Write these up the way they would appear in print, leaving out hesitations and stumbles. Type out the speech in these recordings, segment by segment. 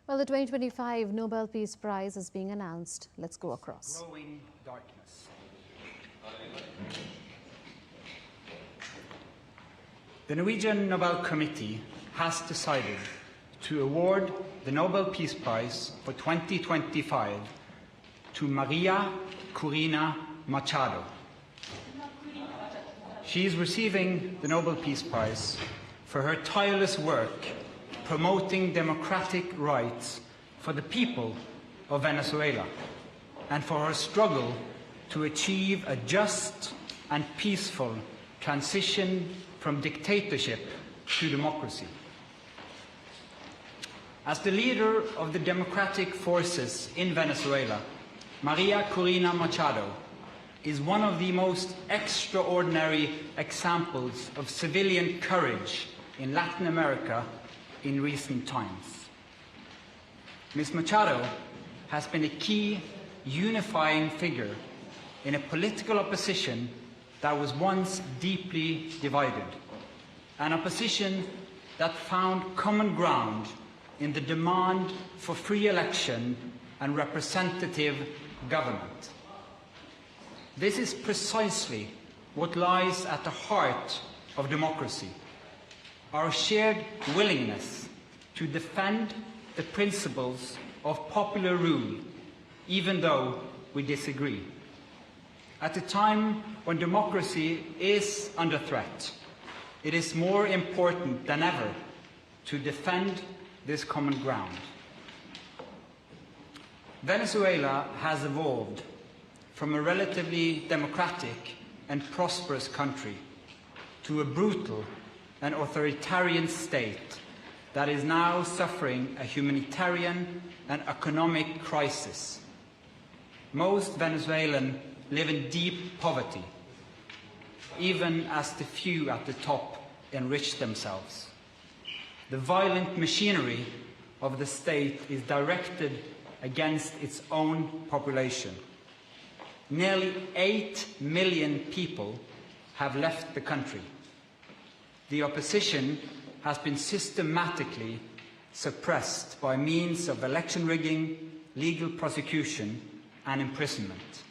Well, the 2025 Nobel Peace Prize is being announced. Let's go across. Growing darkness. The Norwegian Nobel Committee has decided to award the Nobel Peace Prize for 2025 to Maria Corina Machado. She is receiving the Nobel Peace Prize for her tireless work promoting democratic rights for the people of Venezuela and for her struggle to achieve a just and peaceful transition from dictatorship to democracy. As the leader of the democratic forces in Venezuela, Maria Corina Machado is one of the most extraordinary examples of civilian courage in Latin America in recent times. Ms. Machado has been a key unifying figure in a political opposition that was once deeply divided, an opposition that found common ground in the demand for free election and representative government. This is precisely what lies at the heart of democracy: our shared willingness to defend the principles of popular rule, even though we disagree. At a time when democracy is under threat, it is more important than ever to defend this common ground. Venezuela has evolved from a relatively democratic and prosperous country to a brutal and authoritarian state that is now suffering a humanitarian and economic crisis. Most Venezuelans live in deep poverty, even as the few at the top enrich themselves. The violent machinery of the state is directed against its own population. Nearly 8 million people have left the country. The opposition has been systematically suppressed by means of election rigging, legal prosecution, and imprisonment.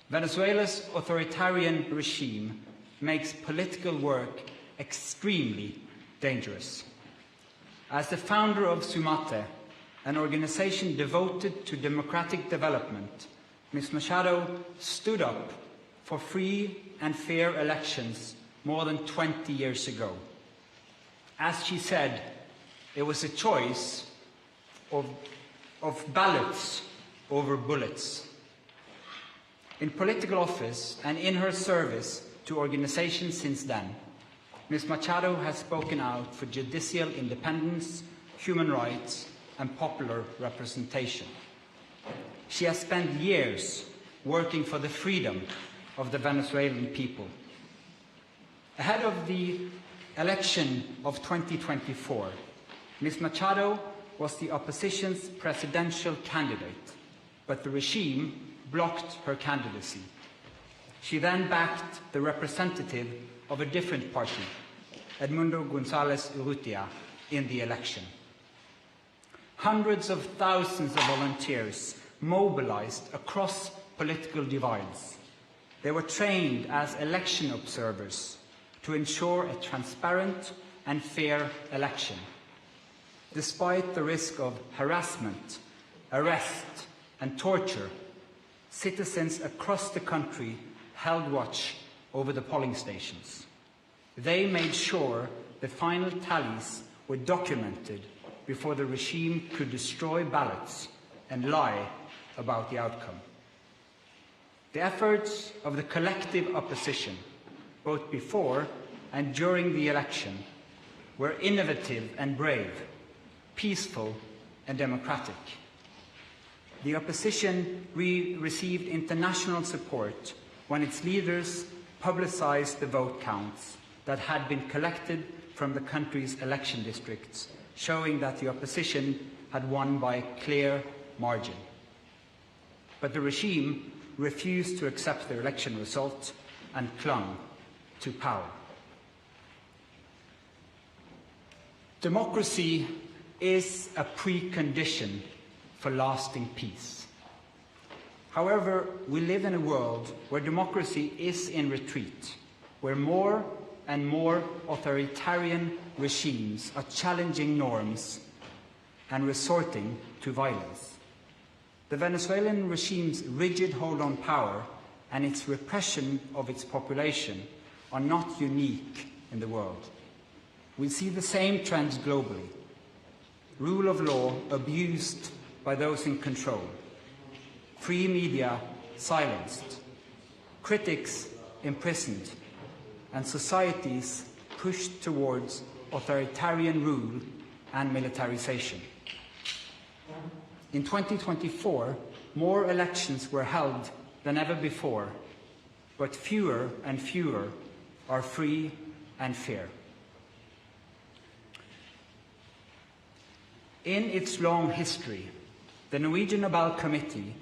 Venezuela's authoritarian regime makes political work extremely dangerous. As the founder of Sumate, an organization devoted to democratic development, Ms. Machado stood up for free and fair elections more than 20 years ago. As she said, it was a choice of ballots over bullets. In political office and in her service to organizations since then, Ms. Machado has spoken out for judicial independence, human rights, and popular representation. She has spent years working for the freedom of the Venezuelan people. Ahead of the election of 2024, Ms. Machado was the opposition's presidential candidate, but the regime blocked her candidacy. She then backed the representative of a different party, Edmundo González Urrutia, in the election. Hundreds of thousands of volunteers mobilized across political divides. They were trained as election observers to ensure a transparent and fair election. Despite the risk of harassment, arrest, and torture, citizens across the country held watch over the polling stations. They made sure the final tallies were documented before the regime could destroy ballots and lie about the outcome. The efforts of the collective opposition, both before and during the election, were innovative and brave, peaceful and democratic. The opposition received international support when its leaders publicized the vote counts that had been collected from the country's election districts, showing that the opposition had won by a clear margin. But the regime refused to accept the election result and clung to power. Democracy is a precondition for lasting peace. However, we live in a world where democracy is in retreat, where more and more authoritarian regimes are challenging norms and resorting to violence. The Venezuelan regime's rigid hold on power and its repression of its population are not unique in the world. We see the same trends globally. Rule of law abused by those in control, free media silenced, critics imprisoned, and societies pushed towards authoritarian rule and militarization. In 2024, more elections were held than ever before, but fewer and fewer are free and fair. In its long history, the Norwegian Nobel Committee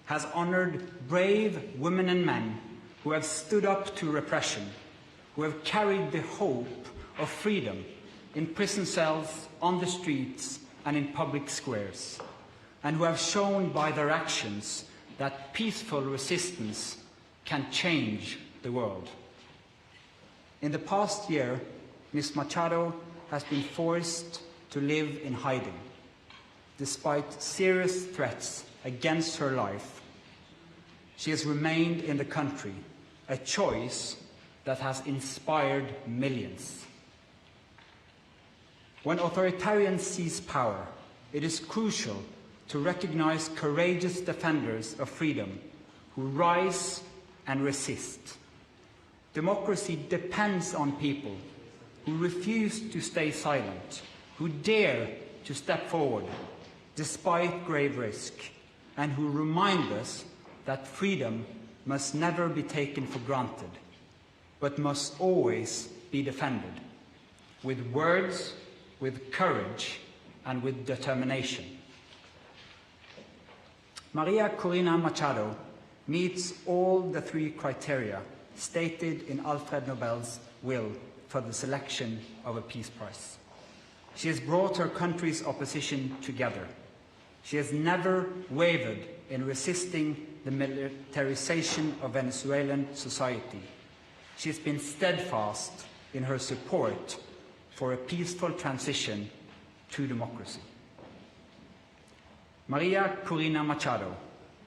has honored brave women and men who have stood up to repression, who have carried the hope of freedom in prison cells, on the streets, and in public squares, and who have shown by their actions that peaceful resistance can change the world. In the past year, Ms. Machado has been forced to live in hiding. Despite serious threats against her life, she has remained in the country, a choice that has inspired millions. When authoritarians seize power, it is crucial to recognize courageous defenders of freedom who rise and resist. Democracy depends on people who refuse to stay silent, who dare to step forward despite grave risk, and who remind us that freedom must never be taken for granted, but must always be defended, with words, with courage, and with determination. Maria Corina Machado meets all the three criteria stated in Alfred Nobel's will for the selection of a Peace Prize. She has brought her country's opposition together. She has never wavered in resisting the militarization of Venezuelan society. She has been steadfast in her support for a peaceful transition to democracy. Maria Corina Machado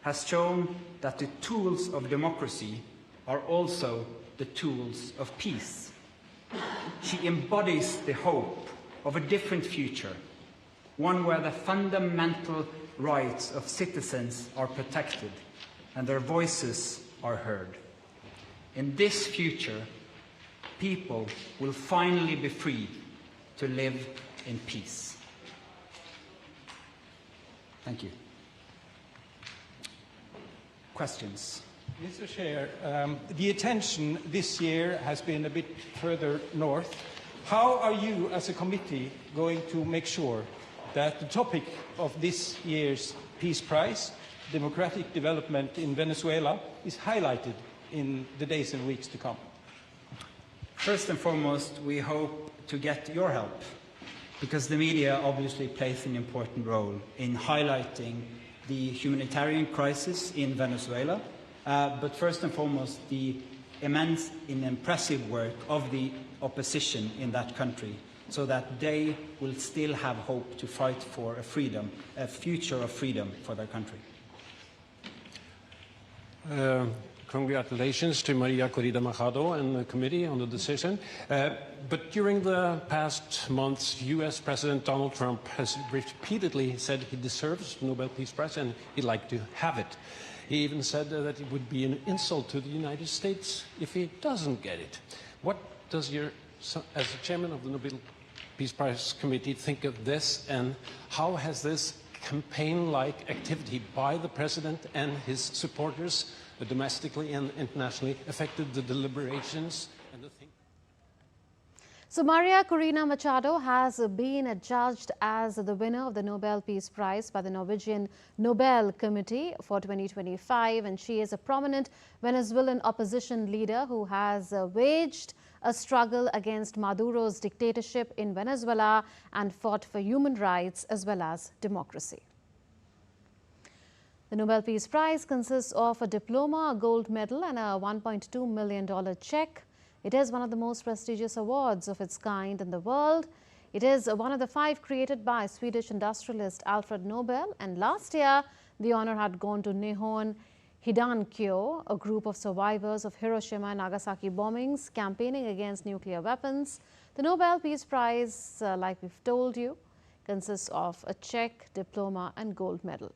has shown that the tools of democracy are also the tools of peace. She embodies the hope of a different future, one where the fundamental rights of citizens are protected and their voices are heard. In this future, people will finally be free to live in peace. Thank you. Questions? Mr. Chair, the attention this year has been a bit further north. How are you as a committee going to make sure that the topic of this year's Peace Prize, democratic development in Venezuela, is highlighted in the days and weeks to come? First and foremost, we hope to get your help, because the media obviously plays an important role in highlighting the humanitarian crisis in Venezuela, but first and foremost, the immense and impressive work of the opposition in that country, so that they will still have hope to fight for a future of freedom for their country. Congratulations to Maria Corina Machado and the committee on the decision. But during the past months, US President Donald Trump has repeatedly said he deserves the Nobel Peace Prize and he'd like to have it. He even said that it would be an insult to the United States if he doesn't get it. What does your, as the chairman of the Nobel Peace Prize Committee, think of this, and how has this campaign-like activity by the president and his supporters domestically and internationally affected the deliberations and the thing? So Maria Corina Machado has been adjudged as the winner of the Nobel Peace Prize by the Norwegian Nobel Committee for 2025, and she is a prominent Venezuelan opposition leader who has waged a struggle against Maduro's dictatorship in Venezuela and fought for human rights as well as democracy. The Nobel Peace Prize consists of a diploma, a gold medal and a $1.2 million check. It is one of the most prestigious awards of its kind in the world. It is one of the 5 created by Swedish industrialist Alfred Nobel, and last year the honor had gone to Nihon Hidankyo, a group of survivors of Hiroshima and Nagasaki bombings campaigning against nuclear weapons. The Nobel Peace Prize, like we've told you, consists of a check, diploma and gold medal.